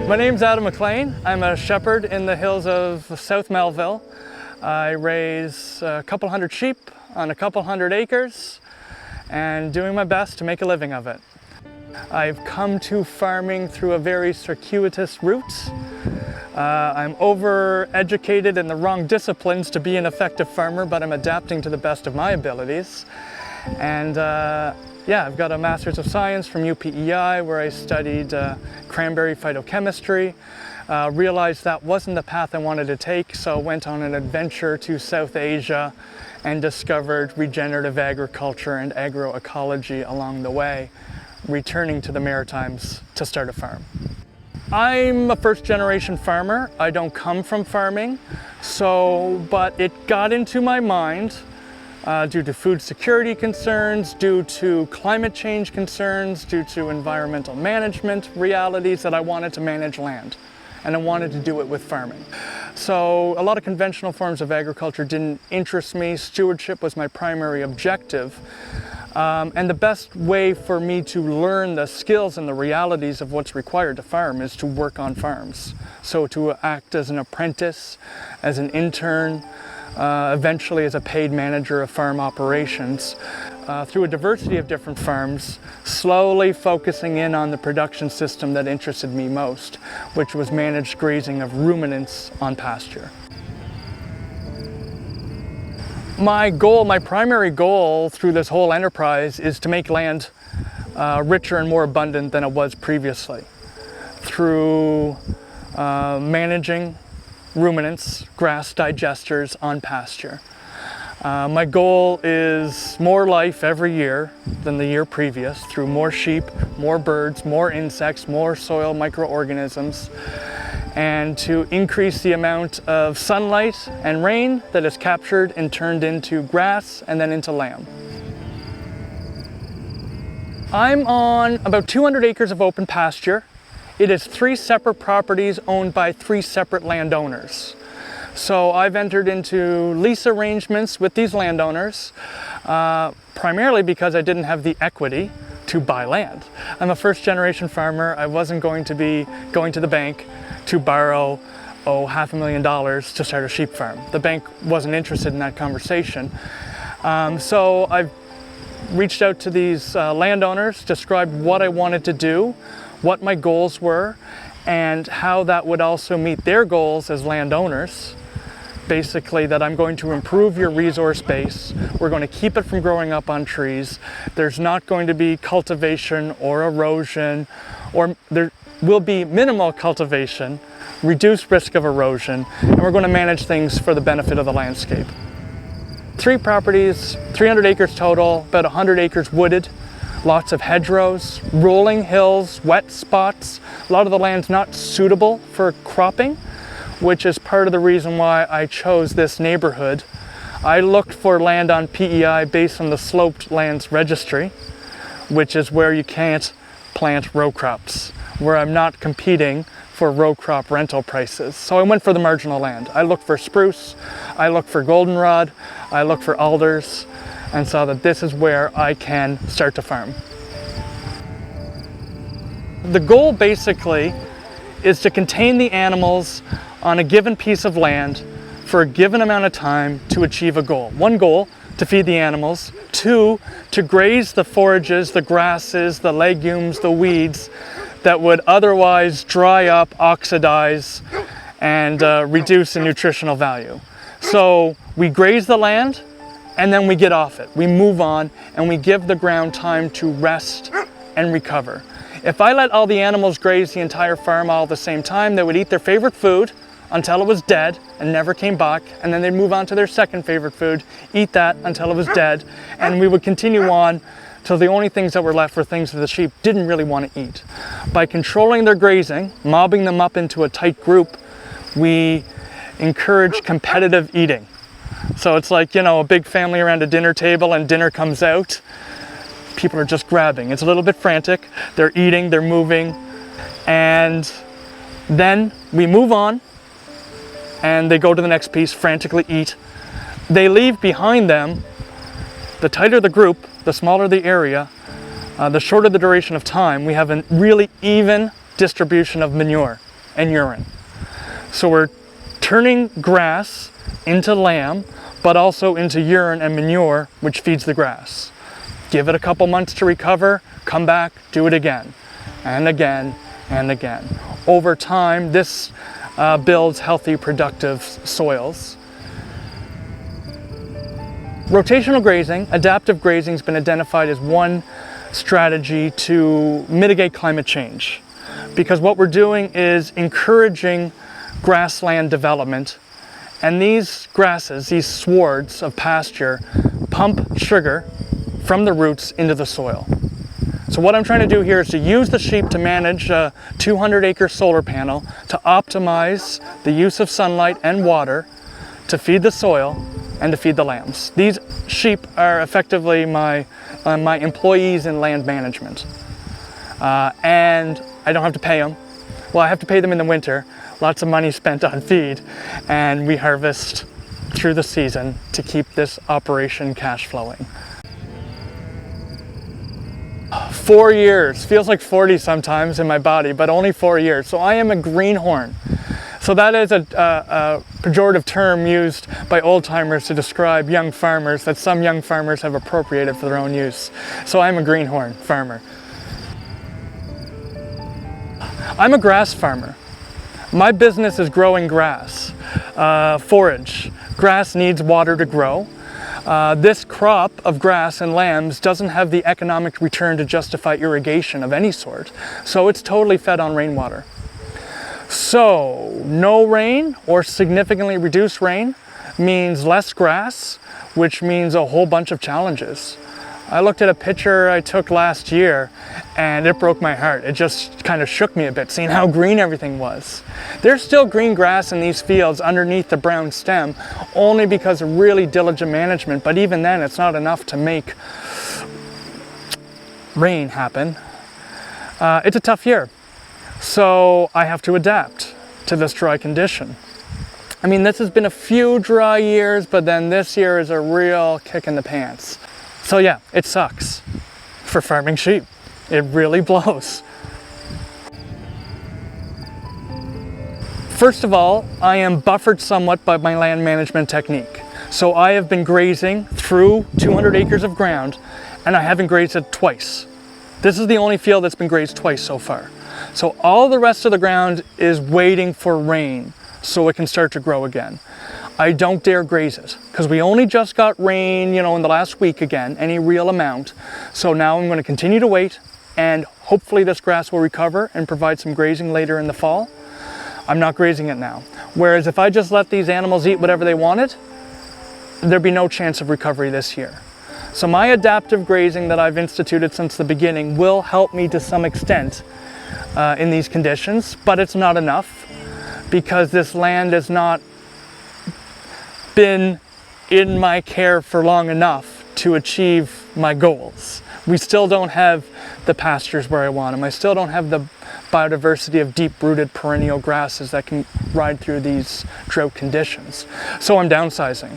My name's Adam MacLean. I'm a shepherd in the hills of South Melville. I raise a couple hundred sheep on a couple hundred acres and doing my best to make a living of it. I've come to farming through a very circuitous route. I'm over-educated in the wrong disciplines to be an effective farmer, but I'm adapting to the best of my abilities. And yeah, I've got a Master's of Science from UPEI where I studied cranberry phytochemistry. Realized that wasn't the path I wanted to take, so went on an adventure to South Asia and discovered regenerative agriculture and agroecology along the way, returning to the Maritimes to start a farm. I'm a first-generation farmer. I don't come from farming, but it got into my mind due to food security concerns, due to climate change concerns, due to environmental management realities that I wanted to manage land. And I wanted to do it with farming. So a lot of conventional forms of agriculture didn't interest me. Stewardship was my primary objective. And the best way for me to learn the skills and the realities of what's required to farm is to work on farms. So to act as an apprentice, as an intern, eventually as a paid manager of farm operations, through a diversity of different farms, slowly focusing in on the production system that interested me most, which was managed grazing of ruminants on pasture. My primary goal through this whole enterprise is to make land richer and more abundant than it was previously through managing ruminants, grass digesters on pasture. My goal is more life every year than the year previous through more sheep, more birds, more insects, more soil microorganisms, and to increase the amount of sunlight and rain that is captured and turned into grass and then into lamb. I'm on about 200 acres of open pasture. It is 3 separate properties owned by 3 separate landowners. So I've entered into lease arrangements with these landowners, primarily because I didn't have the equity to buy land. I'm a first-generation farmer. I wasn't going to be going to the bank to borrow $500,000 to start a sheep farm. The bank wasn't interested in that conversation. So I've reached out to these landowners, described what I wanted to do, what my goals were, and how that would also meet their goals as landowners. Basically, that I'm going to improve your resource base. We're going to keep it from growing up on trees. There's not going to be cultivation or erosion, or there will be minimal cultivation, reduced risk of erosion, and we're going to manage things for the benefit of the landscape. 3 properties, 300 acres total, about 100 acres wooded, lots of hedgerows, rolling hills, wet spots. A lot of the land's not suitable for cropping, which is part of the reason why I chose this neighborhood. I looked for land on PEI based on the sloped lands registry, which is where you can't plant row crops, where I'm not competing for row crop rental prices. So I went for the marginal land. I looked for spruce, I looked for goldenrod, I looked for alders, and saw that this is where I can start to farm. The goal basically is to contain the animals on a given piece of land for a given amount of time to achieve a goal. 1 goal, to feed the animals. 2, to graze the forages, the grasses, the legumes, the weeds that would otherwise dry up, oxidize, and reduce in nutritional value. So we graze the land and then we get off it. We move on and we give the ground time to rest and recover. If I let all the animals graze the entire farm all at the same time, they would eat their favorite food until it was dead and never came back, and then they'd move on to their second favorite food, eat that until it was dead, and we would continue on till the only things that were left were things that the sheep didn't really want to eat. By controlling their grazing, mobbing them up into a tight group, we encourage competitive eating. So it's like, you know, a big family around a dinner table and dinner comes out. People are just grabbing. It's a little bit frantic. They're eating, they're moving, and then we move on and they go to the next piece, frantically eat. They leave behind them, the tighter the group, the smaller the area, the shorter the duration of time, we have a really even distribution of manure. and urine. So we're turning grass into lamb, but also into urine and manure, which feeds the grass. Give it a couple months to recover, come back, do it again, and again, and again. Over time, this builds healthy, productive soils. Rotational grazing, adaptive grazing, has been identified as one strategy to mitigate climate change, because what we're doing is encouraging grassland development, and these grasses, these swards of pasture, pump sugar from the roots into the soil. So what I'm trying to do here is to use the sheep to manage a 200-acre solar panel to optimize the use of sunlight and water to feed the soil and to feed the lambs. These sheep are effectively my employees in land management. And I don't have to pay them. Well, I have to pay them in the winter. Lots of money spent on feed, and we harvest through the season to keep this operation cash flowing. 4 years, feels like 40 sometimes in my body, but only 4 years. So I am a greenhorn. So that is a pejorative term used by old timers to describe young farmers that some young farmers have appropriated for their own use. So I'm a greenhorn farmer. I'm a grass farmer. My business is growing grass, forage. Grass needs water to grow. This crop of grass and lambs doesn't have the economic return to justify irrigation of any sort, so it's totally fed on rainwater. So no rain or significantly reduced rain means less grass, which means a whole bunch of challenges. I looked at a picture I took last year and it broke my heart. It just kind of shook me a bit, seeing how green everything was. There's still green grass in these fields underneath the brown stem, only because of really diligent management, but even then it's not enough to make rain happen. It's a tough year, so I have to adapt to this dry condition. I mean, this has been a few dry years, but then this year is a real kick in the pants. So yeah, it sucks for farming sheep. It really blows. First of all, I am buffered somewhat by my land management technique. So I have been grazing through 200 acres of ground, and I haven't grazed it twice. This is the only field that's been grazed twice so far. So all the rest of the ground is waiting for rain so it can start to grow again. I don't dare graze it because we only just got rain, in the last week again, any real amount. So now I'm going to continue to wait, and hopefully this grass will recover and provide some grazing later in the fall. I'm not grazing it now. Whereas if I just let these animals eat whatever they wanted, there'd be no chance of recovery this year. So my adaptive grazing that I've instituted since the beginning will help me to some extent in these conditions, but it's not enough because this land has not been in my care for long enough to achieve my goals. We still don't have the pastures where I want them. I still don't have the biodiversity of deep-rooted perennial grasses that can ride through these drought conditions. So I'm downsizing.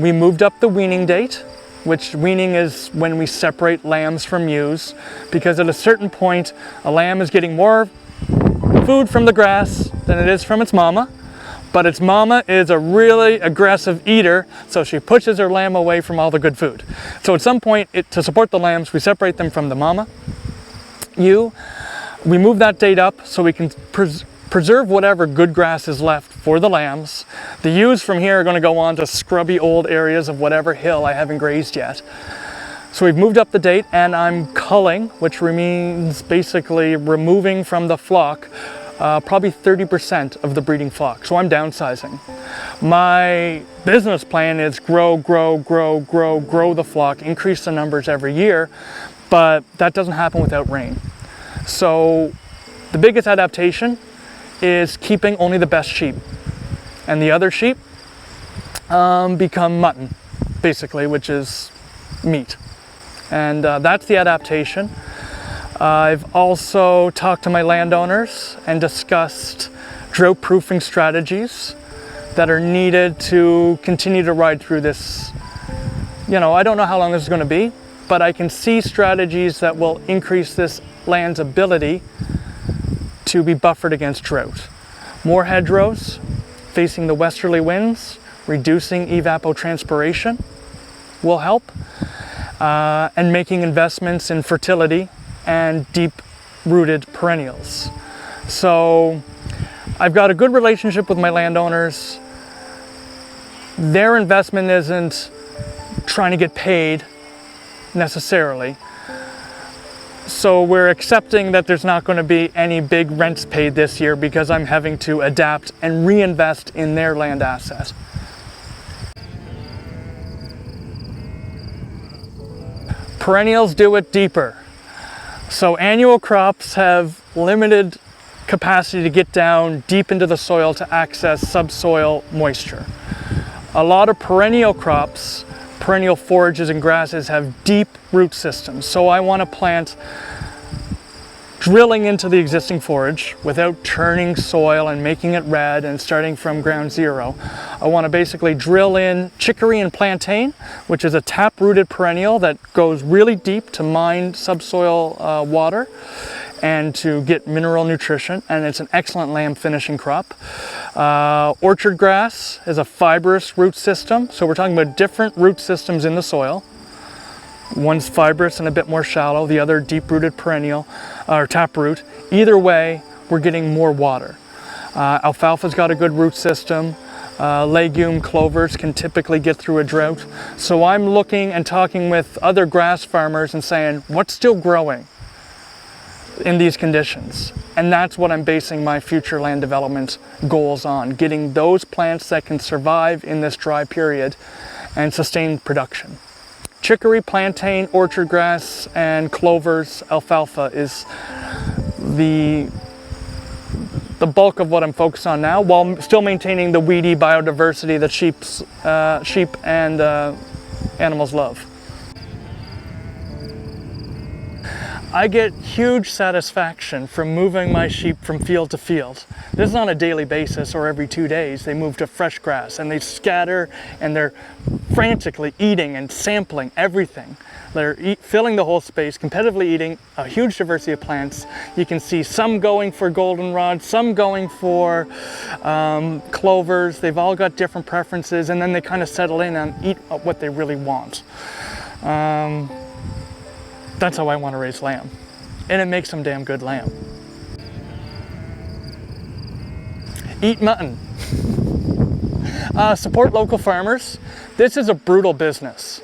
We moved up the weaning date, which weaning is when we separate lambs from ewes, because at a certain point, a lamb is getting more food from the grass than it is from its mama. But its mama is a really aggressive eater, so she pushes her lamb away from all the good food. So at some point, to support the lambs, we separate them from the mama ewe. We move that date up so we can preserve whatever good grass is left for the lambs. The ewes from here are going to go on to scrubby old areas of whatever hill I haven't grazed yet. So we've moved up the date, and I'm culling, which means basically removing from the flock probably 30% of the breeding flock. So I'm downsizing. My business plan is grow the flock, increase the numbers every year, but that doesn't happen without rain. So the biggest adaptation is keeping only the best sheep, and the other sheep become mutton, basically, which is meat. And that's the adaptation. I've also talked to my landowners and discussed drought-proofing strategies that are needed to continue to ride through this. I don't know how long this is going to be, but I can see strategies that will increase this land's ability to be buffered against drought. More hedgerows facing the westerly winds, reducing evapotranspiration will help, and making investments in fertility and deep-rooted perennials. So I've got a good relationship with my landowners. Their investment isn't trying to get paid necessarily. So we're accepting that there's not going to be any big rents paid this year because I'm having to adapt and reinvest in their land asset. Perennials do it deeper. So annual crops have limited capacity to get down deep into the soil to access subsoil moisture. A lot of perennial crops, perennial forages and grasses, have deep root systems. So I want to plant drilling into the existing forage without turning soil and making it red and starting from ground zero. I want to basically drill in chicory and plantain, which is a tap-rooted perennial that goes really deep to mine subsoil water and to get mineral nutrition, and it's an excellent lamb finishing crop. Orchard grass is a fibrous root system, so we're talking about different root systems in the soil. One's fibrous and a bit more shallow, the other deep-rooted perennial or taproot. Either way, we're getting more water. Alfalfa's got a good root system. Legume clovers can typically get through a drought. So I'm looking and talking with other grass farmers and saying, what's still growing in these conditions? And that's what I'm basing my future land development goals on, getting those plants that can survive in this dry period and sustain production. Chicory, plantain, orchard grass, and clovers, alfalfa is the bulk of what I'm focused on now, while still maintaining the weedy biodiversity that sheep and animals love. I get huge satisfaction from moving my sheep from field to field. This is on a daily basis or every 2 days. They move to fresh grass and they scatter and they're frantically eating and sampling everything. They're filling the whole space, competitively eating a huge diversity of plants. You can see some going for goldenrod, some going for clovers. They've all got different preferences, and then they kind of settle in and eat what they really want. That's how I want to raise lamb, and it makes some damn good lamb. Eat mutton. Support local farmers. This is a brutal business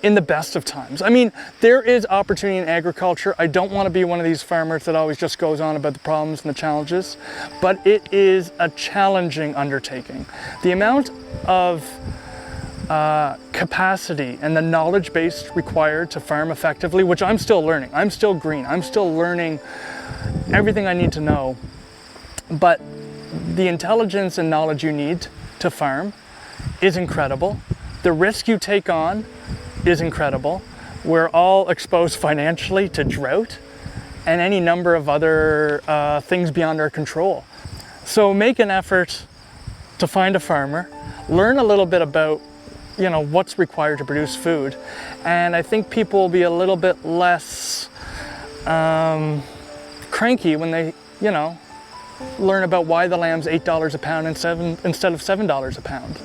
in the best of times. I mean, there is opportunity in agriculture. I don't want to be one of these farmers that always just goes on about the problems and the challenges, but it is a challenging undertaking. The amount of capacity and the knowledge base required to farm effectively, which I'm still learning. I'm still green. I'm still learning everything I need to know. But the intelligence and knowledge you need to farm is incredible. The risk you take on is incredible. We're all exposed financially to drought and any number of other things beyond our control. So make an effort to find a farmer, learn a little bit about what's required to produce food, and I think people will be a little bit less cranky when they learn about why the lamb's $8 a pound instead of $7 a pound.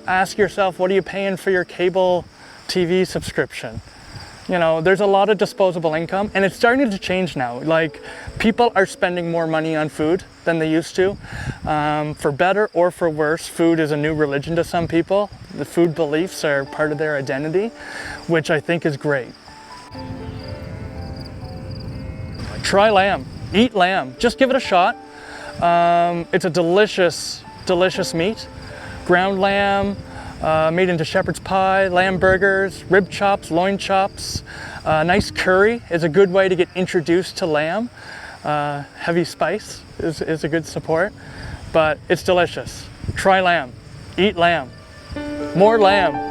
Ask yourself, what are you paying for your cable TV subscription? There's a lot of disposable income, and it's starting to change now. Like, people are spending more money on food than they used to. For better or for worse, food is a new religion to some people. The food beliefs are part of their identity, which I think is great. Try lamb, eat lamb, just give it a shot. It's a delicious, delicious meat. Ground lamb, made into shepherd's pie, lamb burgers, rib chops, loin chops. Nice curry is a good way to get introduced to lamb. Heavy spice is a good support, but it's delicious. Try lamb, eat lamb, more lamb.